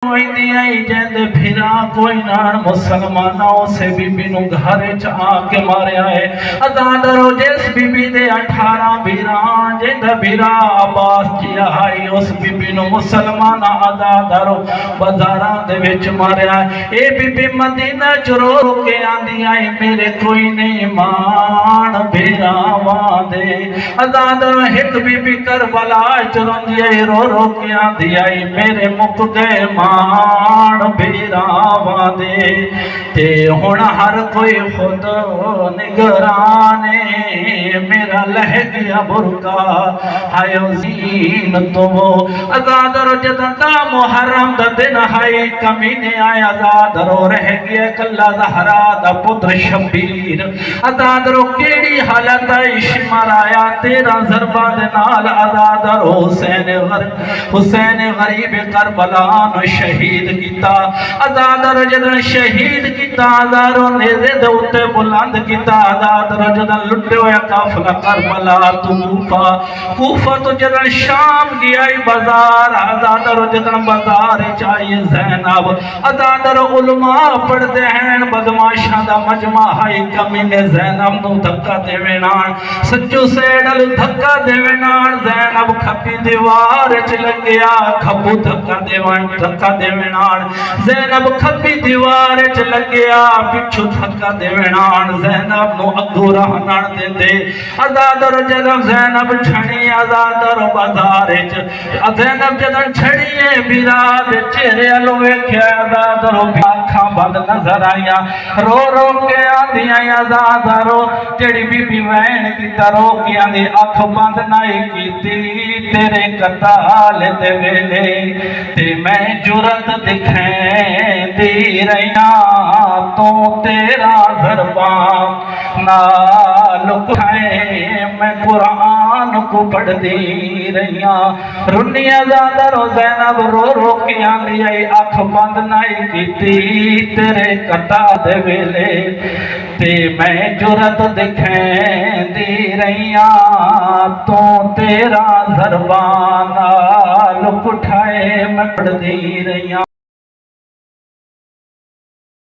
जैंदे फिरा कोई नान मुसलमानों से बीबी नु घर च आके मारिया है। अदा दरो जिस बीबी दे 18 बीरा जिंदा बीरा आबास किया है उस बीबी नु मुसलमान अदा दरो बाजारां दे विच मारिया है। ए बीबी मदीना च रो के आंदी आई मेरे कोई नहीं मान बीरावां दे। अदा दरो एक बीबी करबला च रोंदी आई रो के आंदी आई मेरे मुक गए मान बीरावां दे। ते हुण हर कोई खुद निगराने मेरा लह गया बुरका हायो जीन तो वो आजादरो जदा मुहर्रम दा दिन हाई कमीने आया आजादरो रह गया कल्ला ज़हरा दा पुत्र शबीर। आजादरो केड़ी हालत इश्मर आया 13 ज़रबा दे नाल आजादरो हुसैन गरीब करबला नु शहीद किया। आजादरो जदन शहीद किया आजादरो नेज़े दे उत्ते बुलंद किया। आजादरो जदन लुटे होया काफिला करबला तू कूफा तो जदन शाम गया बाजार। आजादरो जदन बाजार चाहिए ज़ैनब आजादरो उलमा पढ़ते हैं बदमाशा दा मजमा है कमीने ज़ैनब नु धक्का देवे नाल सच्चू सेडल धक्का देवे नाल ज़ैनब खपी दीवार च लग्या खब्बू धक्का देवे नाल ज़ैनब खपी दीवार च लग्या पिछू धक्का देवे नाल ज़ैनब नु अगू राह ना देंदे। आजादरो जदन ज़ैनब छड़ी आजादरो बाजार च ज़ैनब जदन छड़ी है बीरा दे चेहरे अलो वेख्या आजादरो आँखां बंद नजर आईया रो के आंदियां आजादरो जेड़ी बीबी वैन की रो के आंदी अख बंद नहीं कीती तेरे कताल दे वेले ते मैं जुरत दिखैंदी रहिया तू तेरा ज़रबा नाल खाए मैं कुरान को पढ़दी रहिया। रुन्नी आजादरो ज़ैनब रो के आंदी आई अख बंद नहीं कीती तेरे कता दे वेले ते मैं जुरत दिखैंदी रहिया तू तेरा ज़रबा नाल उठाए मैं पढ़दी रहिया।